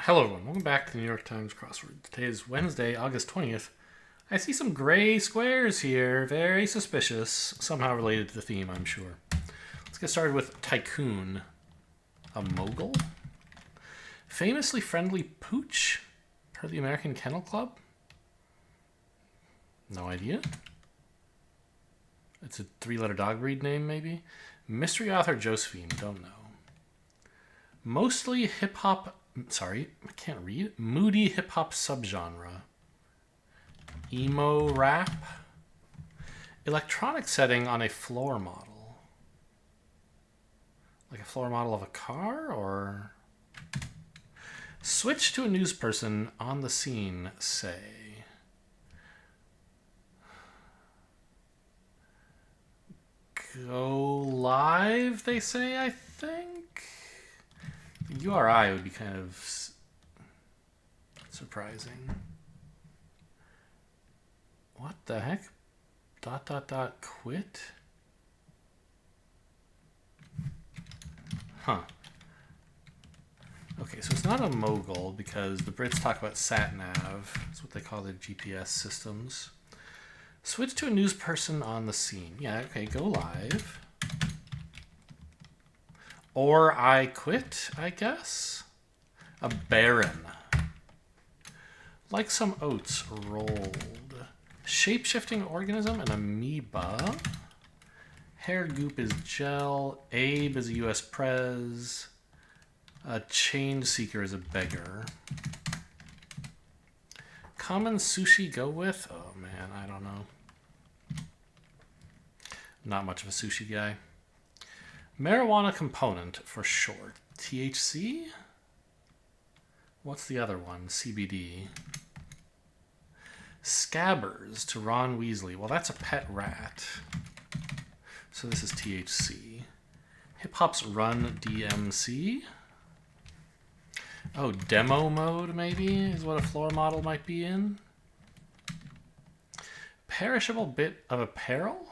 Hello everyone, welcome back to the New York Times crossword. Today is Wednesday, August 20th. I see some gray squares here, very suspicious, somehow related to the theme, I'm sure. Let's get started with tycoon. A mogul? Famously friendly pooch? Per the American Kennel Club? No idea. It's a three-letter dog breed name, maybe? Mystery author Josephine, don't know. Mostly hip-hop... Sorry, I can't read. Moody hip-hop subgenre. Emo rap. Electronic setting on a floor model. Like a floor model of a car, or... Switch to a news person on the scene, say. Go live, they say, I think? URI would be kind of surprising. What the heck? ... quit? Huh. Okay, so it's not a mogul because the Brits talk about sat-nav. That's what they call their GPS systems. Switch to a news person on the scene. Yeah, okay, go live. Or I quit, I guess. A baron. Like some oats rolled. Shape-shifting organism, an amoeba. Hair goop is gel. Abe is a US prez. A chain seeker is a beggar. Common sushi go with? Oh man, I don't know. Not much of a sushi guy. Marijuana component for short. THC? What's the other one? CBD. Scabbers to Ron Weasley. Well, that's a pet rat. So this is THC. Hip Hop's Run DMC. Oh, demo mode maybe is what a floor model might be in. Perishable bit of apparel.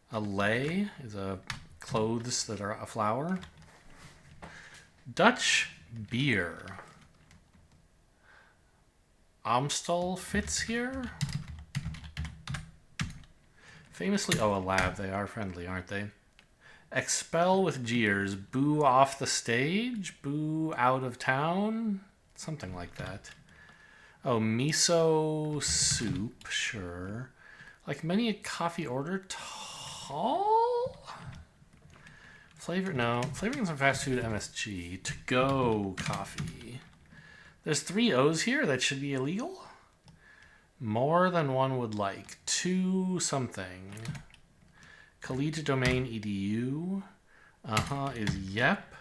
A lei is a clothes that are a flower. Dutch beer. Amstel fits here. Famously, oh, a lab. They are friendly, aren't they? Expel with jeers. Boo off the stage. Boo out of town. Something like that. Oh, miso soup. Sure. Like many a coffee order. Tall? Flavor? No. Flavoring some fast food MSG. To go coffee. There's 3 O's here. That should be illegal. More than one would like. To something. Collegiate domain edu. Is yep.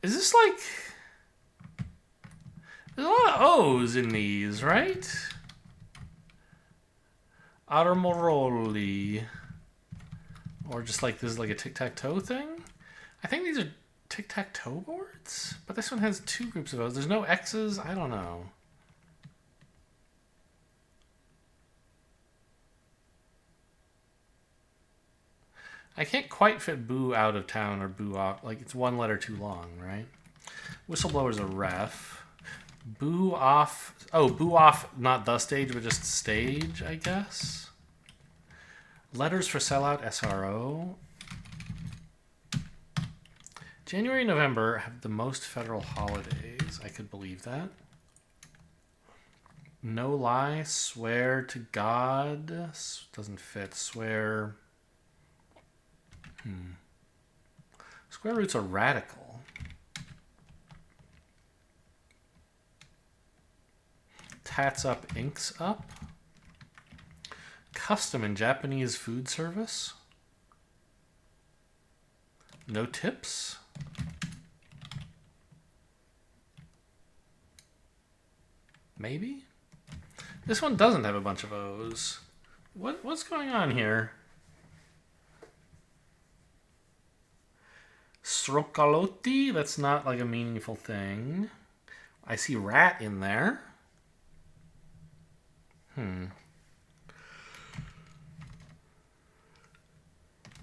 Is this like... There's a lot of O's in these, right? Armoroli. Or just like this is like a tic-tac-toe thing? I think these are tic-tac-toe boards? But this one has 2 groups of O's. There's no X's? I don't know. I can't quite fit boo out of town or boo off. Like, it's 1 letter too long, right? Whistleblower's a ref. Boo off. Oh, boo off, not the stage, but just stage, I guess. Letters for sellout, SRO. January and November have the most federal holidays. I could believe that. No lie, swear to God. Doesn't fit. Swear. Square roots are radical. Tats up, inks up. Custom in Japanese food service. No tips. Maybe? This one doesn't have a bunch of O's. What's going on here? Strocalotti? That's not like a meaningful thing. I see rat in there.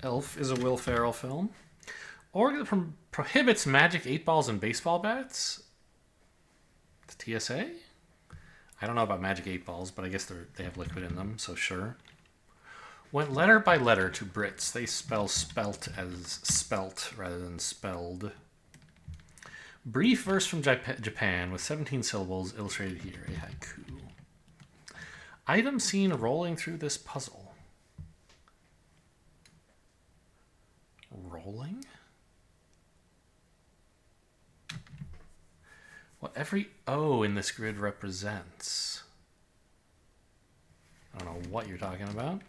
Elf is a Will Ferrell film. Oregon prohibits magic 8-balls and baseball bats. The TSA? I don't know about magic 8-balls, but I guess they have liquid in them, so sure. Went letter by letter to Brits. They spell spelt as spelt rather than spelled. Brief verse from Japan with 17 syllables illustrated here. A haiku. Item seen rolling through this puzzle. Rolling? What every O in this grid represents. I don't know what you're talking about.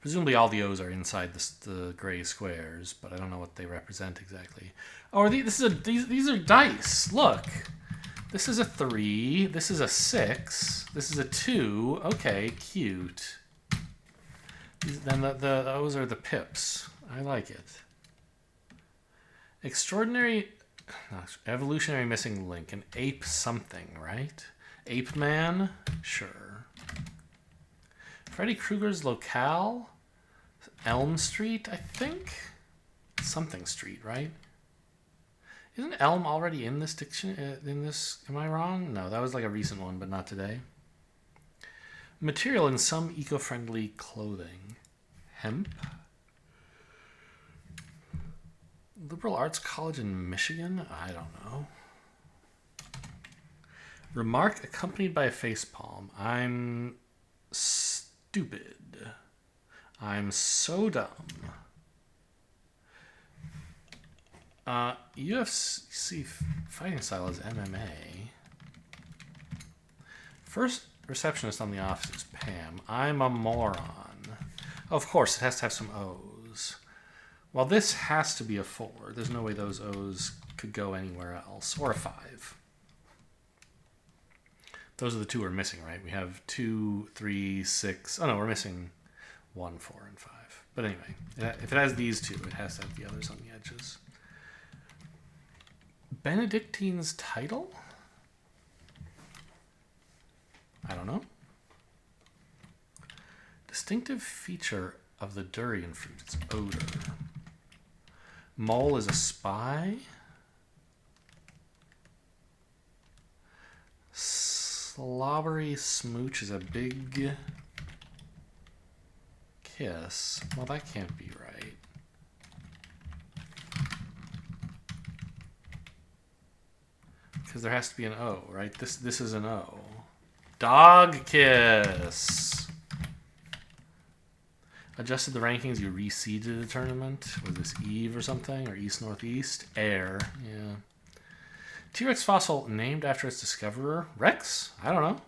Presumably all the O's are inside the gray squares, but I don't know what they represent exactly. Oh, these are dice. Look. This is a 3. This is a 6. This is a 2. Okay, cute. Then the O's are the pips. I like it. Evolutionary missing link. An ape something, right? Ape man? Sure. Freddy Krueger's locale? Elm Street, I think? Something Street, right? Isn't Elm already in this dictionary? Am I wrong? No, that was like a recent one, but not today. Material in some eco-friendly clothing. Hemp. Liberal Arts College in Michigan? I don't know. Remark accompanied by a facepalm. I'm stupid. I'm so dumb. UFC fighting style is MMA. First receptionist on the office is Pam. I'm a moron. Of course, it has to have some O's. Well, this has to be a 4. There's no way those O's could go anywhere else. Or a 5. Those are the 2 we're missing, right? We have 2, 3, 6. Oh, no, we're missing 1, 4, and 5. But anyway, if it has these 2, it has to have the others on the edges. Benedictine's title? I don't know. Distinctive feature of the durian fruit, its odor. Mole is a spy. Slobbery smooch is a big kiss. Well, that can't be right. Because there has to be an O, right? This is an O. Dog kiss. Adjusted the rankings, you reseeded the tournament. Was this Eve or something? Or East Northeast? Air. Yeah. T-Rex fossil named after its discoverer. Rex? I don't know.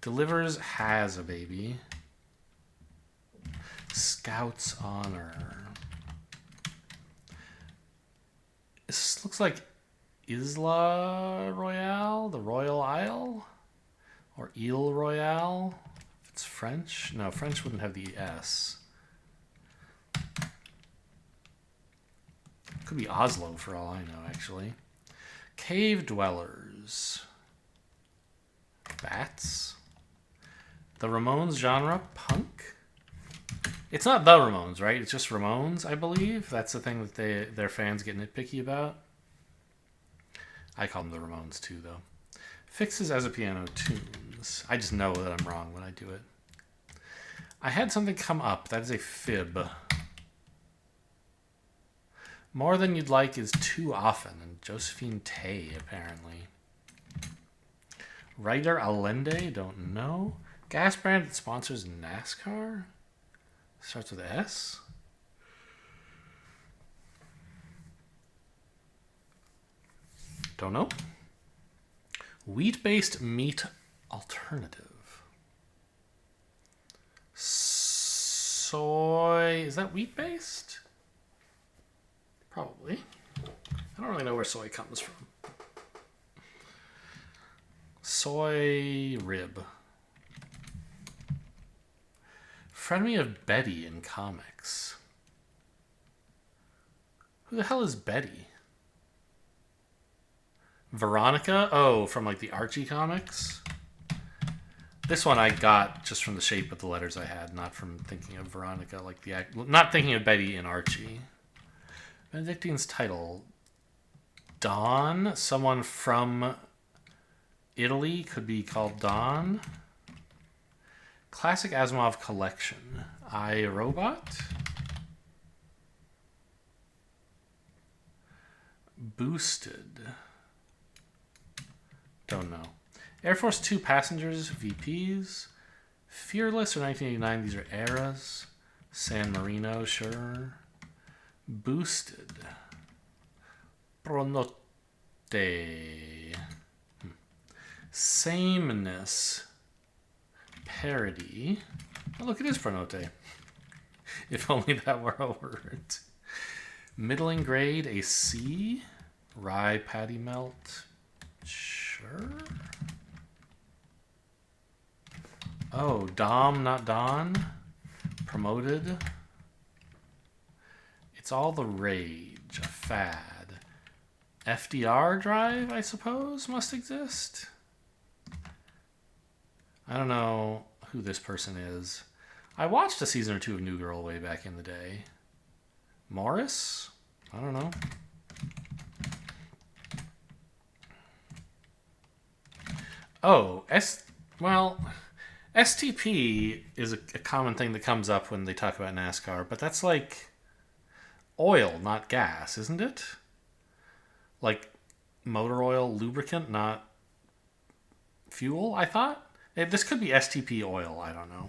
Delivers has a baby. Scout's honor. This looks like Isla Royale, the Royal Isle? Or Ile Royale? It's French? No, French wouldn't have the S. Could be Oslo for all I know, actually. Cave dwellers. Bats. The Ramones genre, punk? It's not the Ramones, right? It's just Ramones, I believe. That's the thing that their fans get nitpicky about. I call them the Ramones too, though. Fixes as a piano tunes. I just know that I'm wrong when I do it. I had something come up. That is a fib. More than you'd like is too often. And Josephine Tay, apparently. Writer Allende, don't know. Gas brand that sponsors NASCAR? Starts with S? Don't know. Wheat-based meat alternative. Soy. Is that wheat-based? Probably. I don't really know where soy comes from. Soy rib. Frenemy of Betty in comics. Who the hell is Betty? Veronica? Oh, from like the Archie comics? This one I got just from the shape of the letters I had, not from thinking of Veronica, like the act. Not thinking of Betty and Archie. Benedictine's title. Don. Someone from Italy could be called Don. Classic Asimov collection. I, Robot. Boosted. Don't know. Air Force 2 passengers, VPs. Fearless or 1989, these are eras. San Marino, sure. Boosted. Pronote. Sameness. Parody. Oh, look, it is Pronote. If only that were a word. Middling grade, a C. Rye patty melt. Sure. Oh, Dom, not Don. Promoted. It's all the rage, a fad. FDR drive, I suppose, must exist. I don't know who this person is. I watched a season or two of New Girl way back in the day. Morris? I don't know. Oh, STP is a common thing that comes up when they talk about NASCAR, but that's like oil, not gas, isn't it? Like motor oil, lubricant, not fuel, I thought? This could be STP oil, I don't know.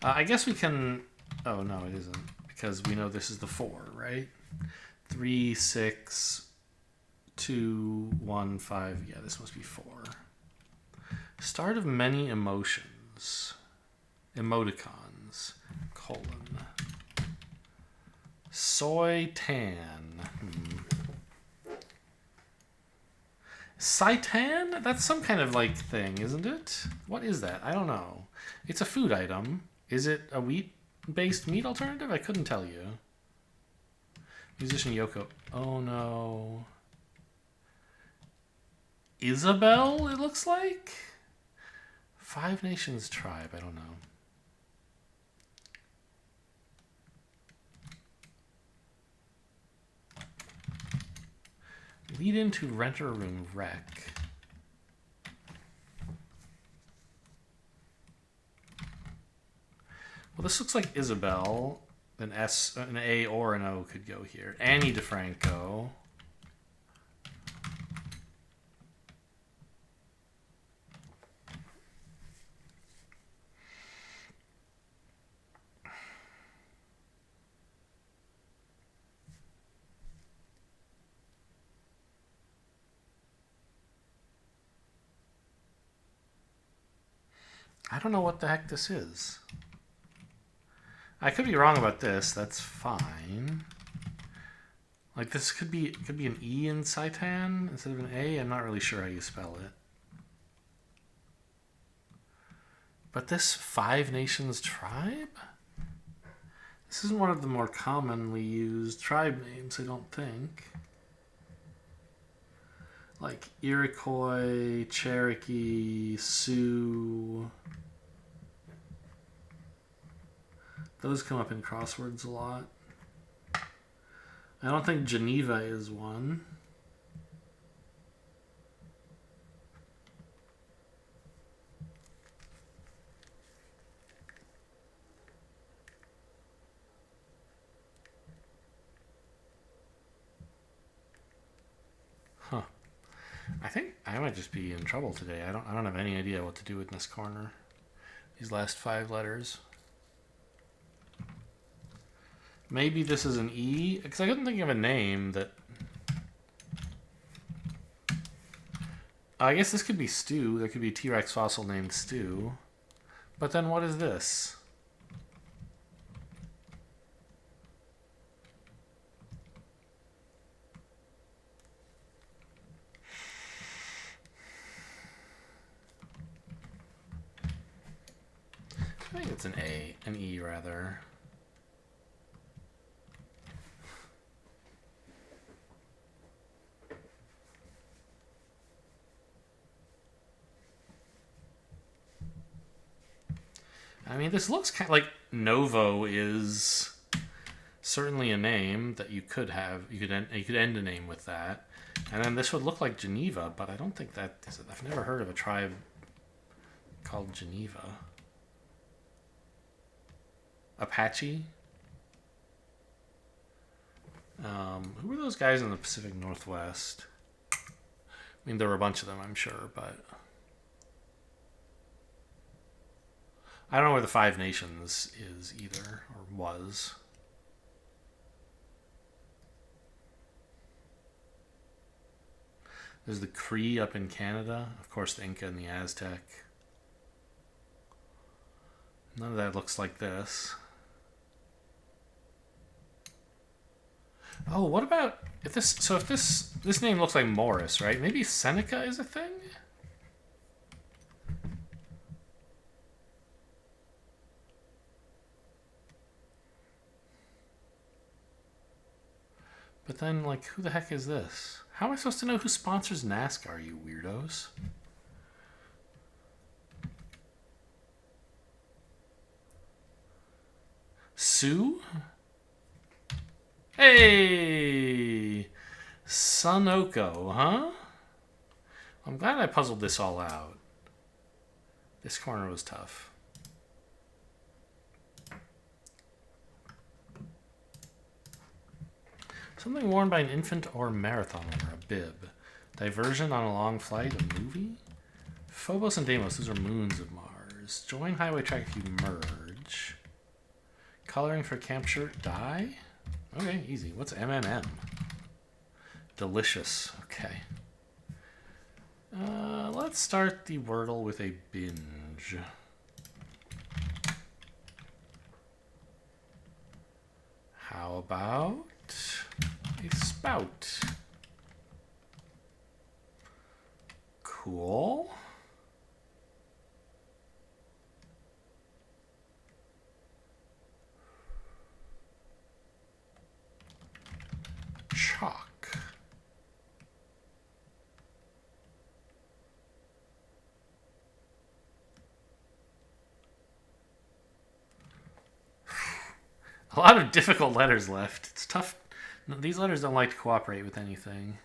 I guess we can... Oh, no, it isn't. Because we know this is the 4, right? 3, 6, 2, 1, 5. Yeah, this must be 4. Start of many emotions. Emoticons. Colon. Soy tan. Seitan? That's some kind of like thing, isn't it? What is that? I don't know. It's a food item. Is it a wheat-based meat alternative? I couldn't tell you. Musician Yoko. Oh no. Isabel, it looks like? Five Nations tribe. I don't know. Lead into Renter Room Wreck. Well, this looks like Isabel. An S, an A, or an O could go here. Annie DeFranco. I don't know what the heck this is. I could be wrong about this. That's fine. Like this could be an E in Seitan instead of an A. I'm not really sure how you spell it. But this Five Nations tribe? This isn't one of the more commonly used tribe names, I don't think. Like Iroquois, Cherokee, Sioux. Those come up in crosswords a lot. I don't think Geneva is one. Huh. I think I might just be in trouble today. I don't have any idea what to do in this corner. These last 5 letters. Maybe this is an E, because I couldn't think of a name that... I guess this could be Stu. There could be a T-Rex fossil named Stu. But then what is this? I think it's an A, an E rather. I mean, this looks kind of like Novo is certainly a name that you could have. You could end a name with that. And then this would look like Geneva, but I don't think that is it. I've never heard of a tribe called Geneva. Apache? Who were those guys in the Pacific Northwest? I mean, there were a bunch of them, I'm sure, but I don't know where the Five Nations is either, or was. There's the Cree up in Canada. Of course, the Inca and the Aztec. None of that looks like this. Oh, what about if this? So if this name looks like Morris, right? Maybe Seneca is a thing. But then, like, who the heck is this? How am I supposed to know who sponsors NASCAR, you weirdos? Sue? Hey! Sunoco, huh? I'm glad I puzzled this all out. This corner was tough. Something worn by an infant or marathon runner, a bib. Diversion on a long flight, a movie? Phobos and Deimos, those are moons of Mars. Join highway track if you merge. Coloring for camp shirt, dye? Okay, easy. What's MMM? Delicious. Okay. Let's start the Wordle with a binge. How about a spout? Cool. Chalk. A lot of difficult letters left. It's tough. These letters don't like to cooperate with anything.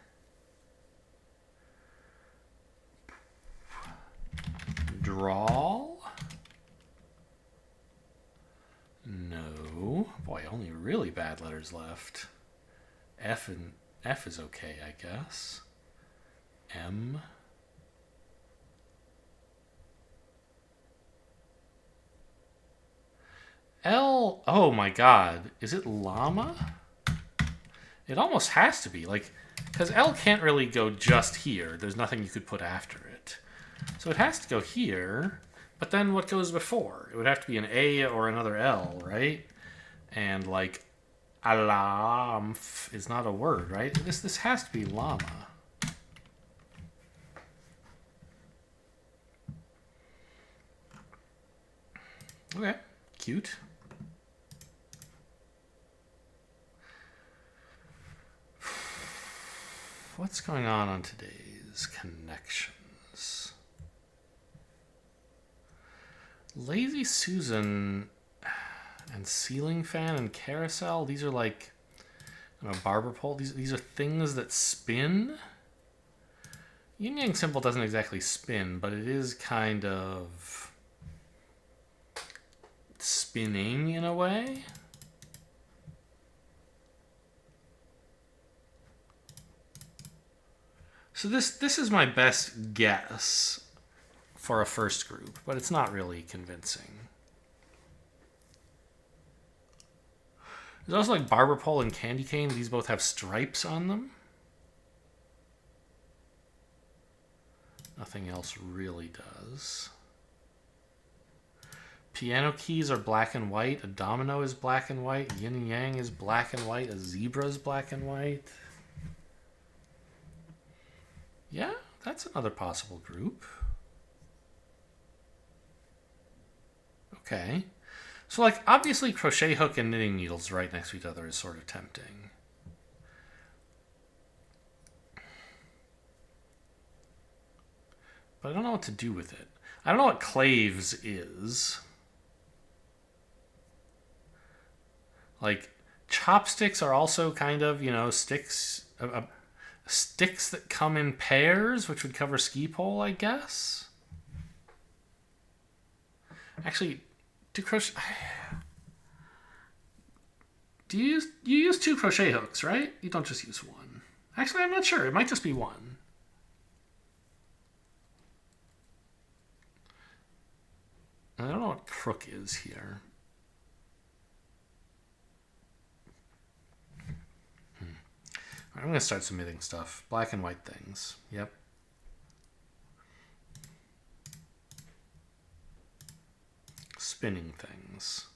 Drawl? No. Boy, only really bad letters left. F is okay, I guess. M. L. Oh my god. Is it llama? It almost has to be. Like, because L can't really go just here. There's nothing you could put after it. So it has to go here. But then what goes before? It would have to be an A or another L, right? And like, alam is not a word, right? This has to be llama. Okay, cute. What's going on today's connections? Lazy Susan and ceiling fan and carousel. These are like, I don't know, barber pole. These are things that spin. Yin Yang symbol doesn't exactly spin, but it is kind of spinning in a way. So this is my best guess for a first group, but it's not really convincing. There's also like barber pole and candy cane. These both have stripes on them. Nothing else really does. Piano keys are black and white. A domino is black and white. Yin and yang is black and white. A zebra is black and white. Yeah, that's another possible group. Okay. So, like, obviously crochet hook and knitting needles right next to each other is sort of tempting. But I don't know what to do with it. I don't know what claves is. Like, chopsticks are also kind of, sticks. Sticks that come in pairs, which would cover ski pole, I guess. Actually, do crochet. Do you use 2 crochet hooks, right? You don't just use 1. Actually, I'm not sure. It might just be 1. I don't know what crook is here. I'm going to start submitting stuff. Black and white things. Yep. Spinning things.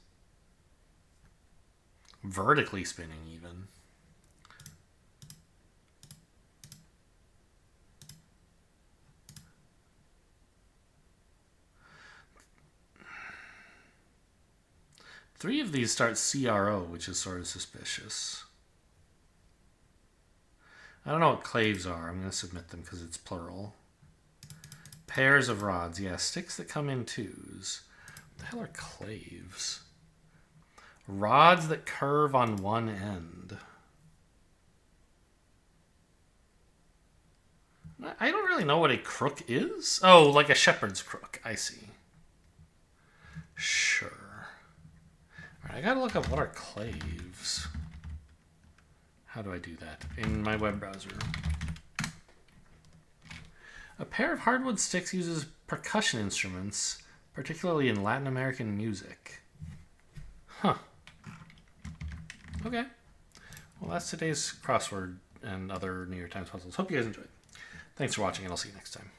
Vertically spinning, even. Three of these start CRO, which is sort of suspicious. I don't know what claves are. I'm going to submit them because it's plural. Pairs of rods. Yeah, sticks that come in 2s. What the hell are claves? Rods that curve on one end. I don't really know what a crook is. Oh, like a shepherd's crook. I see. Sure. All right, I gotta look up what are claves. How do I do that? In my web browser. A pair of hardwood sticks uses percussion instruments, particularly in Latin American music. Huh. Okay. Well, that's today's crossword and other New York Times puzzles. Hope you guys enjoyed. Thanks for watching, and I'll see you next time.